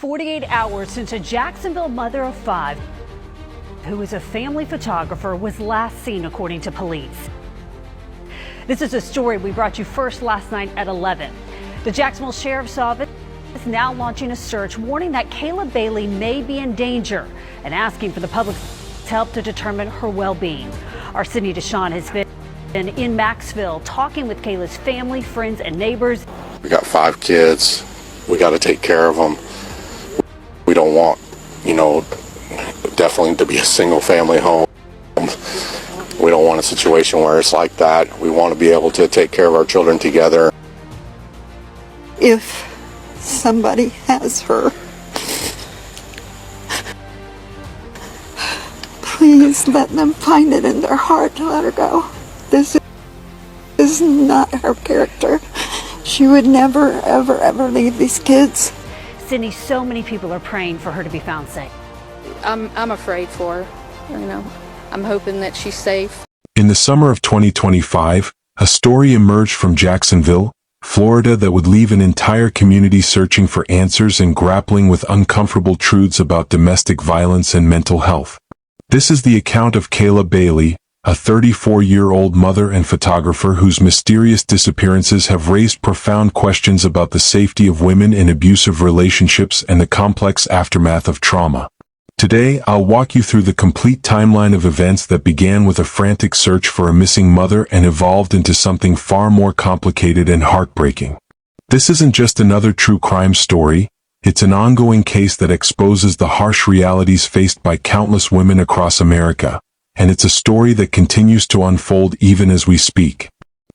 48 hours since a Jacksonville mother of 5, who is a family photographer, was last seen, according to police. This is a story we brought you first last night at 11. The Jacksonville Sheriff's Office is now launching a search, warning that Kayla Bailey may be in danger and asking for the public's help to determine her well-being. Our Sydney Deshawn has been in Maxville talking with Kayla's family, friends, and neighbors. We got 5 kids. We got to take care of them. We don't want, definitely to be a single family home. We don't want a situation where it's like that. We want to be able to take care of our children together. If somebody has her, please let them find it in their heart to let her go. This is not her character. She would never, ever, ever leave these kids. Sydney, so many people are praying for her to be found safe. I'm afraid for her, I'm hoping that she's safe. In the summer of 2025, a story emerged from Jacksonville, Florida that would leave an entire community searching for answers and grappling with uncomfortable truths about domestic violence and mental health. This is the account of Kayla Bailey, a 34-year-old mother and photographer whose mysterious disappearances have raised profound questions about the safety of women in abusive relationships and the complex aftermath of trauma. Today, I'll walk you through the complete timeline of events that began with a frantic search for a missing mother and evolved into something far more complicated and heartbreaking. This isn't just another true crime story, it's an ongoing case that exposes the harsh realities faced by countless women across America. And it's a story that continues to unfold even as we speak.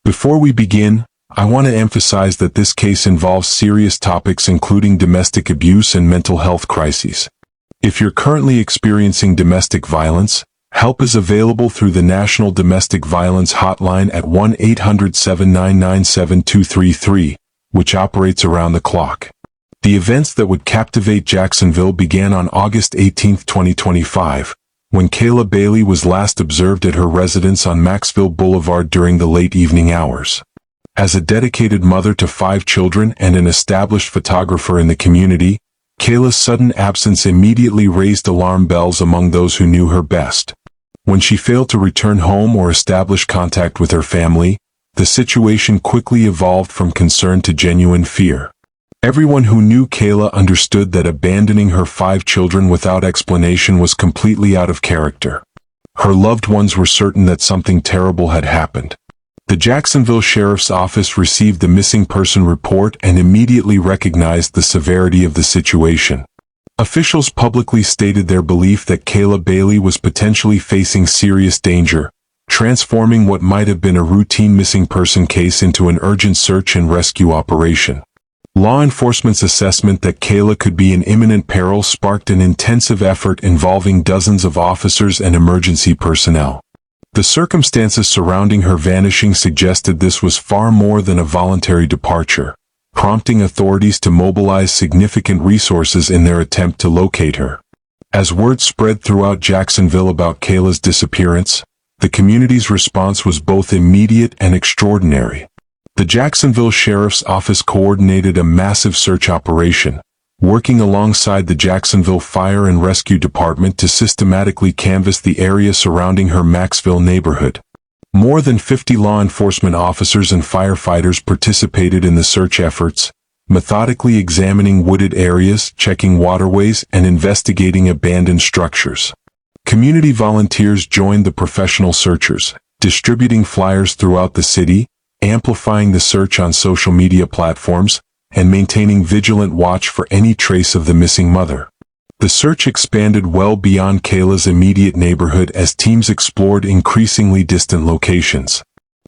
Before we begin, I want to emphasize that this case involves serious topics including domestic abuse and mental health crises. If you're currently experiencing domestic violence, help is available through the National Domestic Violence Hotline at 1-800-799-7233, which operates around the clock. The events that would captivate Jacksonville began on August 18, 2025. When Kayla Bailey was last observed at her residence on Maxville Boulevard during the late evening hours. As a dedicated mother to 5 children and an established photographer in the community, Kayla's sudden absence immediately raised alarm bells among those who knew her best. When she failed to return home or establish contact with her family, the situation quickly evolved from concern to genuine fear. Everyone who knew Kayla understood that abandoning her 5 children without explanation was completely out of character. Her loved ones were certain that something terrible had happened. The Jacksonville Sheriff's Office received the missing person report and immediately recognized the severity of the situation. Officials publicly stated their belief that Kayla Bailey was potentially facing serious danger, transforming what might have been a routine missing person case into an urgent search and rescue operation. Law enforcement's assessment that Kayla could be in imminent peril sparked an intensive effort involving dozens of officers and emergency personnel. The circumstances surrounding her vanishing suggested this was far more than a voluntary departure, prompting authorities to mobilize significant resources in their attempt to locate her. As word spread throughout Jacksonville about Kayla's disappearance, the community's response was both immediate and extraordinary. The Jacksonville Sheriff's Office coordinated a massive search operation, working alongside the Jacksonville Fire and Rescue Department to systematically canvass the area surrounding her Maxville neighborhood. More than 50 law enforcement officers and firefighters participated in the search efforts, methodically examining wooded areas, checking waterways, and investigating abandoned structures. Community volunteers joined the professional searchers, distributing flyers throughout the city, amplifying the search on social media platforms, and maintaining vigilant watch for any trace of the missing mother. The search expanded well beyond Kayla's immediate neighborhood as teams explored increasingly distant locations.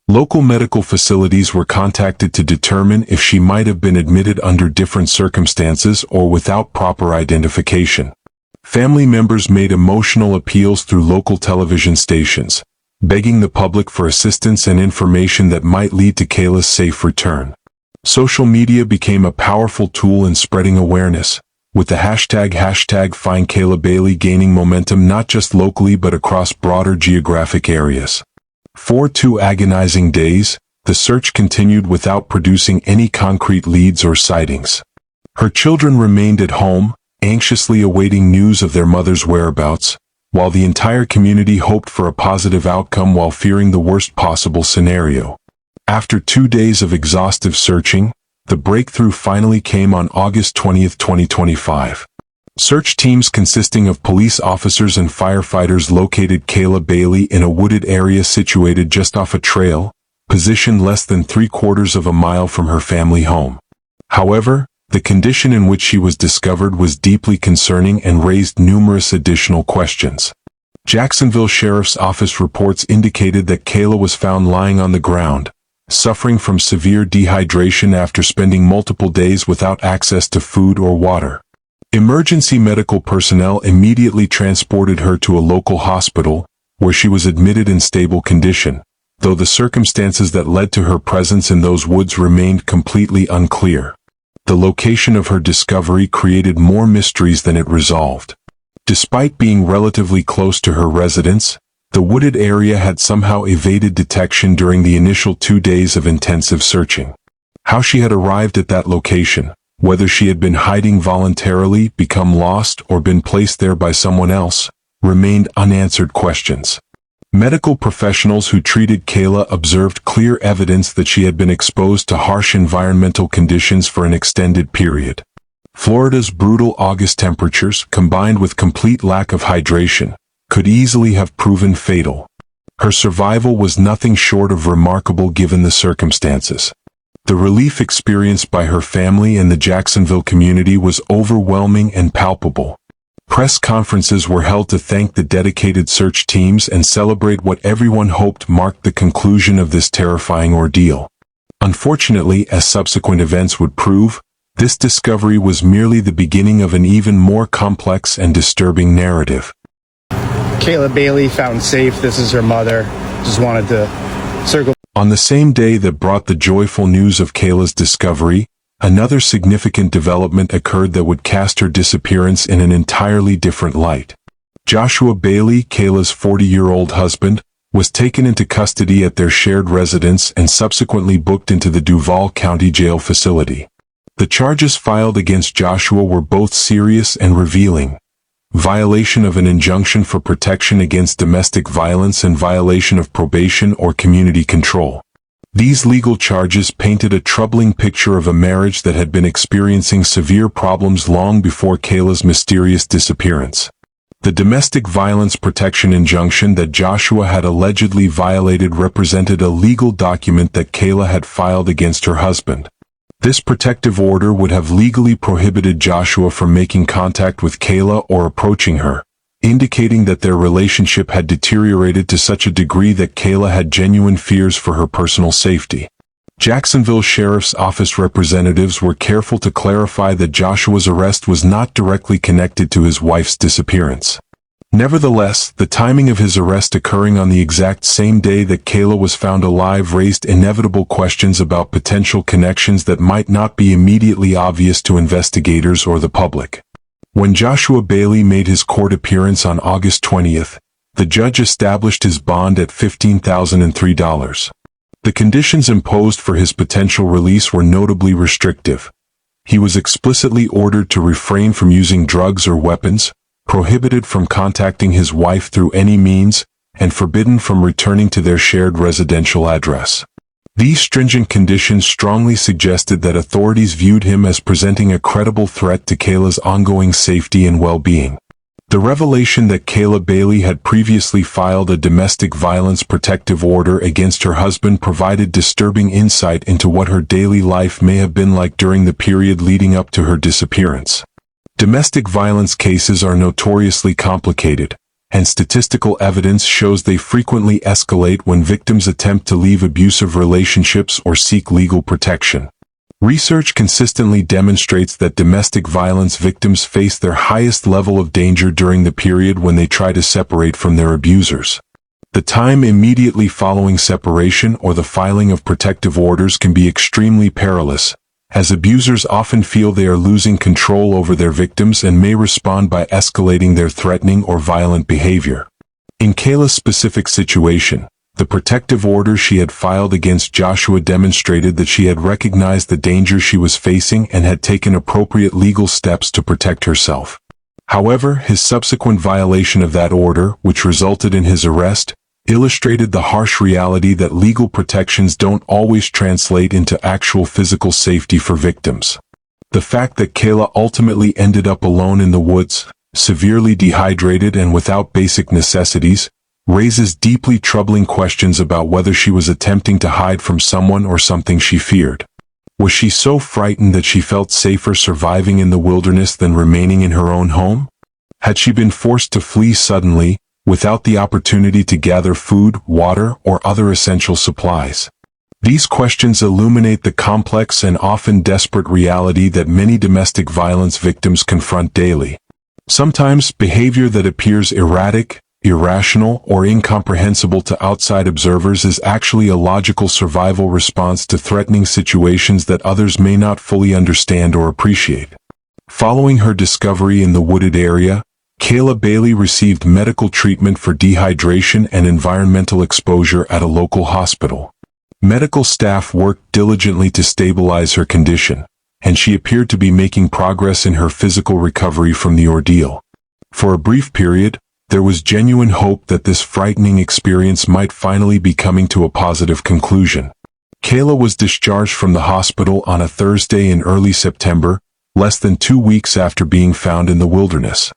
Local medical facilities were contacted to determine if she might have been admitted under different circumstances or without proper identification. Family members made emotional appeals through local television stations, begging the public for assistance and information that might lead to Kayla's safe return. Social media became a powerful tool in spreading awareness, with the hashtag #FindKaylaBailey gaining momentum not just locally but across broader geographic areas. For 2 agonizing days, the search continued without producing any concrete leads or sightings. Her children remained at home, anxiously awaiting news of their mother's whereabouts, while the entire community hoped for a positive outcome while fearing the worst possible scenario. After 2 days of exhaustive searching, the breakthrough finally came on August 20, 2025. Search teams consisting of police officers and firefighters located Kayla Bailey in a wooded area situated just off a trail, positioned less than 3/4 of a mile from her family home. However, the condition in which she was discovered was deeply concerning and raised numerous additional questions. Jacksonville Sheriff's Office reports indicated that Kayla was found lying on the ground, suffering from severe dehydration after spending multiple days without access to food or water. Emergency medical personnel immediately transported her to a local hospital, where she was admitted in stable condition, though the circumstances that led to her presence in those woods remained completely unclear. The location of her discovery created more mysteries than it resolved. Despite being relatively close to her residence, the wooded area had somehow evaded detection during the initial 2 days of intensive searching. How she had arrived at that location, whether she had been hiding voluntarily, become lost, or been placed there by someone else, remained unanswered questions. Medical professionals who treated Kayla observed clear evidence that she had been exposed to harsh environmental conditions for an extended period. Florida's brutal August temperatures, combined with complete lack of hydration, could easily have proven fatal. Her survival was nothing short of remarkable given the circumstances. The relief experienced by her family and the Jacksonville community was overwhelming and palpable. Press conferences were held to thank the dedicated search teams and celebrate what everyone hoped marked the conclusion of this terrifying ordeal. Unfortunately, as subsequent events would prove, this discovery was merely the beginning of an even more complex and disturbing narrative. Kayla Bailey found safe. This is her mother. Just wanted to circle. On the same day that brought the joyful news of Kayla's discovery, another significant development occurred that would cast her disappearance in an entirely different light. Joshua Bailey, Kayla's 40-year-old husband, was taken into custody at their shared residence and subsequently booked into the Duval County Jail facility. The charges filed against Joshua were both serious and revealing: violation of an injunction for protection against domestic violence and violation of probation or community control. These legal charges painted a troubling picture of a marriage that had been experiencing severe problems long before Kayla's mysterious disappearance. The domestic violence protection injunction that Joshua had allegedly violated represented a legal document that Kayla had filed against her husband. This protective order would have legally prohibited Joshua from making contact with Kayla or approaching her, indicating that their relationship had deteriorated to such a degree that Kayla had genuine fears for her personal safety. Jacksonville Sheriff's Office representatives were careful to clarify that Joshua's arrest was not directly connected to his wife's disappearance. Nevertheless, the timing of his arrest occurring on the exact same day that Kayla was found alive raised inevitable questions about potential connections that might not be immediately obvious to investigators or the public. When Joshua Bailey made his court appearance on August 20th, the judge established his bond at $15,003. The conditions imposed for his potential release were notably restrictive. He was explicitly ordered to refrain from using drugs or weapons, prohibited from contacting his wife through any means, and forbidden from returning to their shared residential address. These stringent conditions strongly suggested that authorities viewed him as presenting a credible threat to Kayla's ongoing safety and well-being. The revelation that Kayla Bailey had previously filed a domestic violence protective order against her husband provided disturbing insight into what her daily life may have been like during the period leading up to her disappearance. Domestic violence cases are notoriously complicated, and statistical evidence shows they frequently escalate when victims attempt to leave abusive relationships or seek legal protection. Research consistently demonstrates that domestic violence victims face their highest level of danger during the period when they try to separate from their abusers. The time immediately following separation or the filing of protective orders can be extremely perilous, as abusers often feel they are losing control over their victims and may respond by escalating their threatening or violent behavior. In Kayla's specific situation, The protective order she had filed against Joshua demonstrated that she had recognized the danger she was facing and had taken appropriate legal steps to protect herself. However, his subsequent violation of that order, which resulted in his arrest, illustrated the harsh reality that legal protections don't always translate into actual physical safety for victims. The fact that Kayla ultimately ended up alone in the woods, severely dehydrated and without basic necessities, raises deeply troubling questions about whether she was attempting to hide from someone or something she feared. Was she so frightened that she felt safer surviving in the wilderness than remaining in her own home? Had she been forced to flee suddenly, without the opportunity to gather food, water, or other essential supplies? These questions illuminate the complex and often desperate reality that many domestic violence victims confront daily. Sometimes, behavior that appears erratic, irrational, or incomprehensible to outside observers is actually a logical survival response to threatening situations that others may not fully understand or appreciate. Following her discovery in the wooded area, Kayla Bailey received medical treatment for dehydration and environmental exposure at a local hospital. Medical staff worked diligently to stabilize her condition, and she appeared to be making progress in her physical recovery from the ordeal. For a brief period, there was genuine hope that this frightening experience might finally be coming to a positive conclusion. Kayla was discharged from the hospital on a Thursday in early September, less than 2 weeks after being found in the wilderness.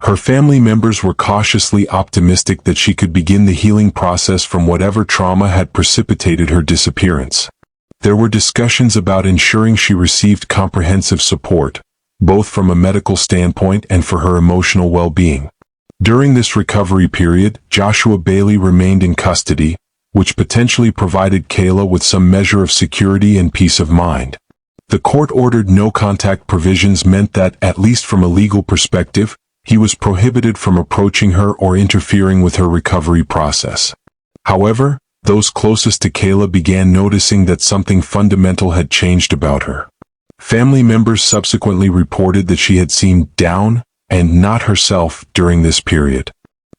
Her family members were cautiously optimistic that she could begin the healing process from whatever trauma had precipitated her disappearance. There were discussions about ensuring she received comprehensive support, both from a medical standpoint and for her emotional well-being. During this recovery period, Joshua Bailey remained in custody, which potentially provided Kayla with some measure of security and peace of mind. The court-ordered no-contact provisions meant that, at least from a legal perspective, he was prohibited from approaching her or interfering with her recovery process. However, those closest to Kayla began noticing that something fundamental had changed about her. Family members subsequently reported that she had seemed down and not herself during this period.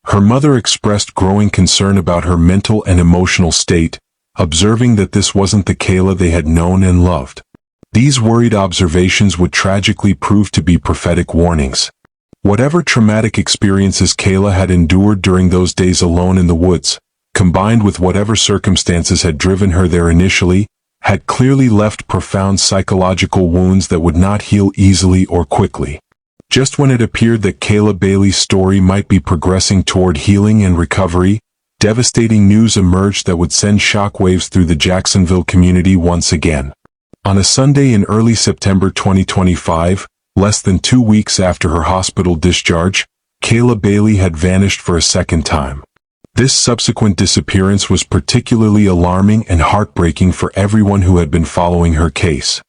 Her mother expressed growing concern about her mental and emotional state, observing that this wasn't the Kayla they had known and loved. These worried observations would tragically prove to be prophetic warnings. Whatever traumatic experiences Kayla had endured during those days alone in the woods, combined with whatever circumstances had driven her there initially, had clearly left profound psychological wounds that would not heal easily or quickly. Just when it appeared that Kayla Bailey's story might be progressing toward healing and recovery, devastating news emerged that would send shockwaves through the Jacksonville community once again. On a Sunday in early September 2025, less than 2 weeks after her hospital discharge, Kayla Bailey had vanished for a second time. This subsequent disappearance was particularly alarming and heartbreaking for everyone who had been following her case.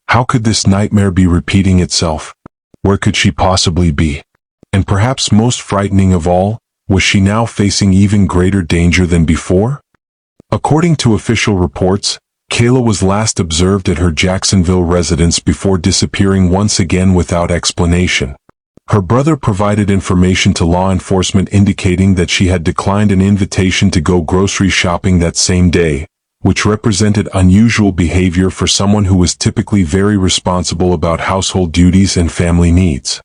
How could this nightmare be repeating itself? Where could she possibly be? And perhaps most frightening of all, was she now facing even greater danger than before? According to official reports, Kayla was last observed at her Jacksonville residence before disappearing once again without explanation. Her brother provided information to law enforcement indicating that she had declined an invitation to go grocery shopping that same day, which represented unusual behavior for someone who was typically very responsible about household duties and family needs.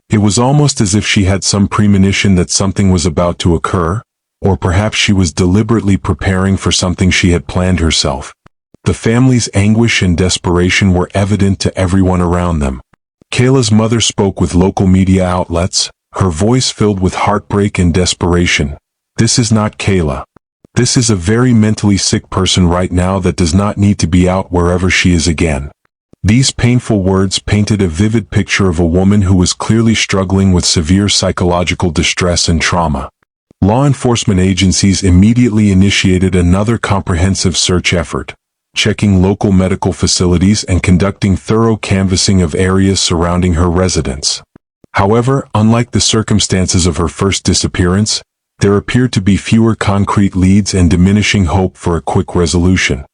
It was almost as if she had some premonition that something was about to occur, or perhaps she was deliberately preparing for something she had planned herself. The family's anguish and desperation were evident to everyone around them. Kayla's mother spoke with local media outlets, her voice filled with heartbreak and desperation. "This is not Kayla. This is a very mentally sick person right now that does not need to be out wherever she is again." These painful words painted a vivid picture of a woman who was clearly struggling with severe psychological distress and trauma. Law enforcement agencies immediately initiated another comprehensive search effort, checking local medical facilities and conducting thorough canvassing of areas surrounding her residence. However, unlike the circumstances of her first disappearance, there appeared to be fewer concrete leads and diminishing hope for a quick resolution.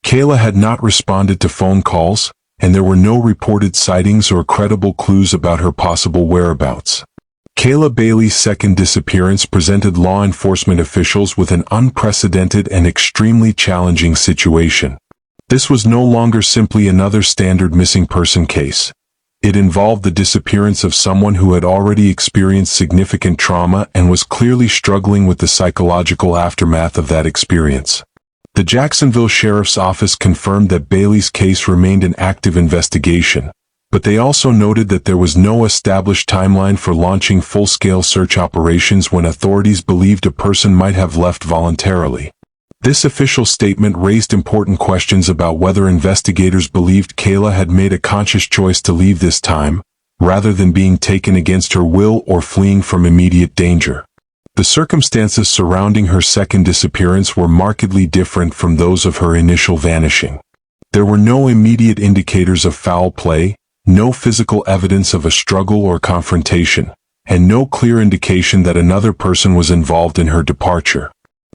Kayla had not responded to phone calls, and there were no reported sightings or credible clues about her possible whereabouts. Kayla Bailey's second disappearance presented law enforcement officials with an unprecedented and extremely challenging situation. This was no longer simply another standard missing person case. It involved the disappearance of someone who had already experienced significant trauma and was clearly struggling with the psychological aftermath of that experience. The Jacksonville Sheriff's Office confirmed that Bailey's case remained an active investigation, but they also noted that there was no established timeline for launching full-scale search operations when authorities believed a person might have left voluntarily. This official statement raised important questions about whether investigators believed Kayla had made a conscious choice to leave this time, rather than being taken against her will or fleeing from immediate danger. The circumstances surrounding her second disappearance were markedly different from those of her initial vanishing. There were no immediate indicators of foul play, no physical evidence of a struggle or confrontation, and no clear indication that another person was involved in her departure.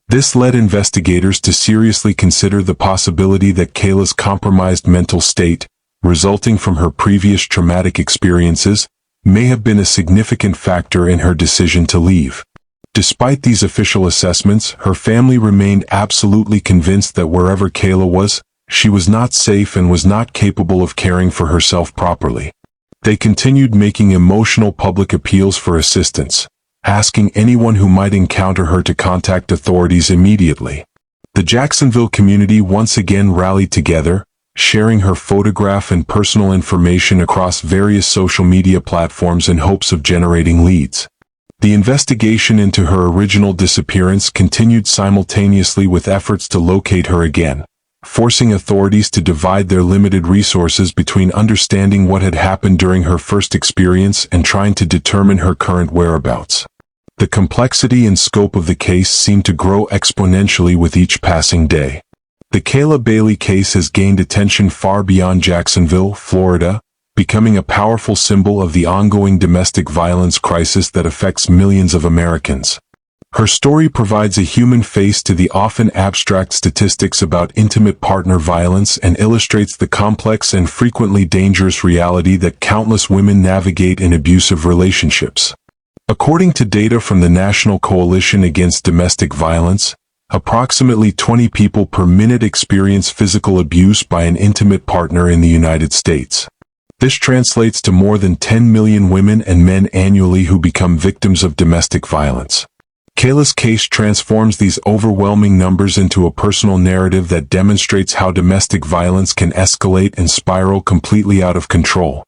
This led investigators to seriously consider the possibility that Kayla's compromised mental state, resulting from her previous traumatic experiences, may have been a significant factor in her decision to leave. Despite these official assessments, her family remained absolutely convinced that wherever Kayla was, she was not safe and was not capable of caring for herself properly. They continued making emotional public appeals for assistance, asking anyone who might encounter her to contact authorities immediately. The Jacksonville community once again rallied together, sharing her photograph and personal information across various social media platforms in hopes of generating leads. The investigation into her original disappearance continued simultaneously with efforts to locate her again, forcing authorities to divide their limited resources between understanding what had happened during her first experience and trying to determine her current whereabouts. The complexity and scope of the case seemed to grow exponentially with each passing day. The Kayla Bailey case has gained attention far beyond Jacksonville, Florida, becoming a powerful symbol of the ongoing domestic violence crisis that affects millions of Americans. Her story provides a human face to the often abstract statistics about intimate partner violence and illustrates the complex and frequently dangerous reality that countless women navigate in abusive relationships. According to data from the National Coalition Against Domestic Violence, approximately 20 people per minute experience physical abuse by an intimate partner in the United States. This translates to more than 10 million women and men annually who become victims of domestic violence. Kayla's case transforms these overwhelming numbers into a personal narrative that demonstrates how domestic violence can escalate and spiral completely out of control.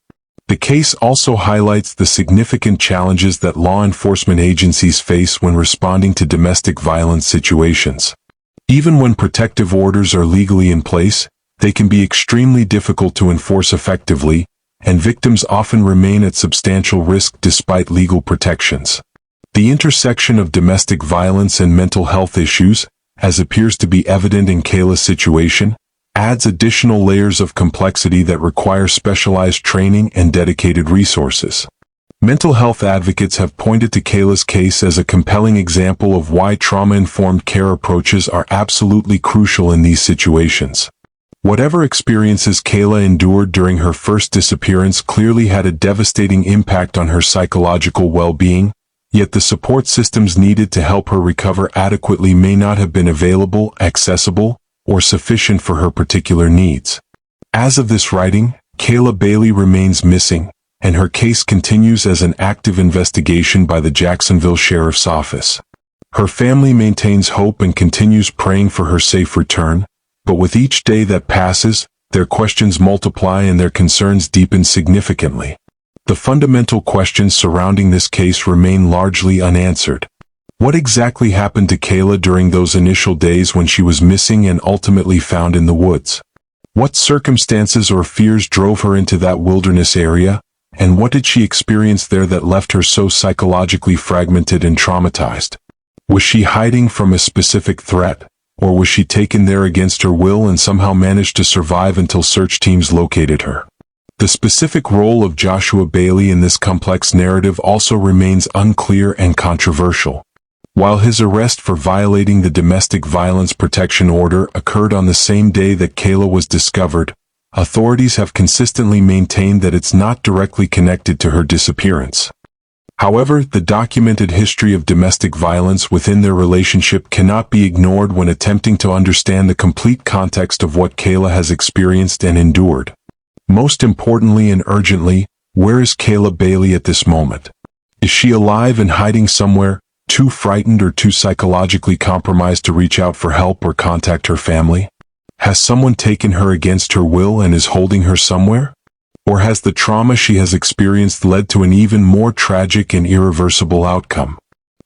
The case also highlights the significant challenges that law enforcement agencies face when responding to domestic violence situations. Even when protective orders are legally in place, they can be extremely difficult to enforce effectively, and victims often remain at substantial risk despite legal protections. The intersection of domestic violence and mental health issues, as appears to be evident in Kayla's situation, adds additional layers of complexity that require specialized training and dedicated resources. Mental health advocates have pointed to Kayla's case as a compelling example of why trauma-informed care approaches are absolutely crucial in these situations. Whatever experiences Kayla endured during her first disappearance clearly had a devastating impact on her psychological well-being, yet the support systems needed to help her recover adequately may not have been available, accessible, or sufficient for her particular needs. As of this writing, Kayla Bailey remains missing, and her case continues as an active investigation by the Jacksonville Sheriff's Office. Her family maintains hope and continues praying for her safe return, but with each day that passes, their questions multiply and their concerns deepen significantly. The fundamental questions surrounding this case remain largely unanswered. What exactly happened to Kayla during those initial days when she was missing and ultimately found in the woods? What circumstances or fears drove her into that wilderness area, and what did she experience there that left her so psychologically fragmented and traumatized? Was she hiding from a specific threat? Or was she taken there against her will and somehow managed to survive until search teams located her? The specific role of Joshua Bailey in this complex narrative also remains unclear and controversial. While his arrest for violating the Domestic Violence Protection Order occurred on the same day that Kayla was discovered, authorities have consistently maintained that it's not directly connected to her disappearance. However, the documented history of domestic violence within their relationship cannot be ignored when attempting to understand the complete context of what Kayla has experienced and endured. Most importantly and urgently, where is Kayla Bailey at this moment? Is she alive and hiding somewhere, too frightened or too psychologically compromised to reach out for help or contact her family? Has someone taken her against her will and is holding her somewhere? Or has the trauma she has experienced led to an even more tragic and irreversible outcome?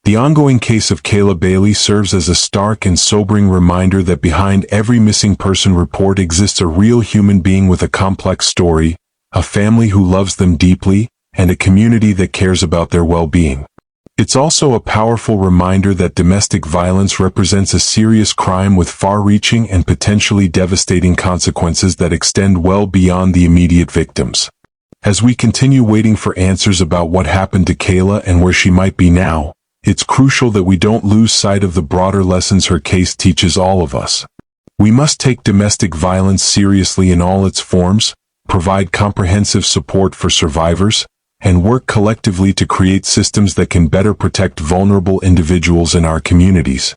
The ongoing case of Kayla Bailey serves as a stark and sobering reminder that behind every missing person report exists a real human being with a complex story, a family who loves them deeply, and a community that cares about their well-being. It's also a powerful reminder that domestic violence represents a serious crime with far-reaching and potentially devastating consequences that extend well beyond the immediate victims. As we continue waiting for answers about what happened to Kayla and where she might be now, it's crucial that we don't lose sight of the broader lessons her case teaches all of us. We must take domestic violence seriously in all its forms, provide comprehensive support for survivors, and work collectively to create systems that can better protect vulnerable individuals in our communities.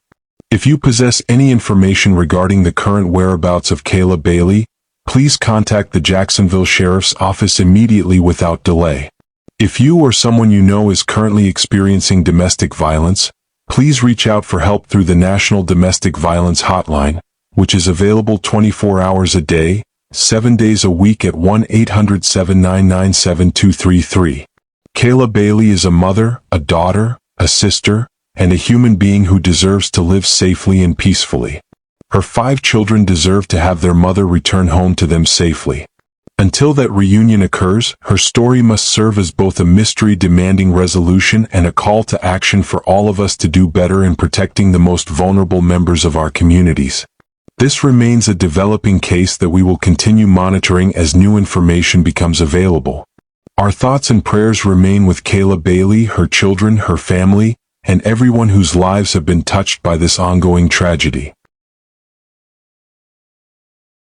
If you possess any information regarding the current whereabouts of Kayla Bailey, please contact the Jacksonville Sheriff's Office immediately without delay. If you or someone you know is currently experiencing domestic violence, please reach out for help through the National Domestic Violence Hotline, which is available 24 hours a day, 7 days a week at 1-800-799-7233. Kayla Bailey is a mother, a daughter, a sister, and a human being who deserves to live safely and peacefully. Her 5 children deserve to have their mother return home to them safely. Until that reunion occurs, her story must serve as both a mystery demanding resolution and a call to action for all of us to do better in protecting the most vulnerable members of our communities. This remains a developing case that we will continue monitoring as new information becomes available. Our thoughts and prayers remain with Kayla Bailey, her children, her family, and everyone whose lives have been touched by this ongoing tragedy.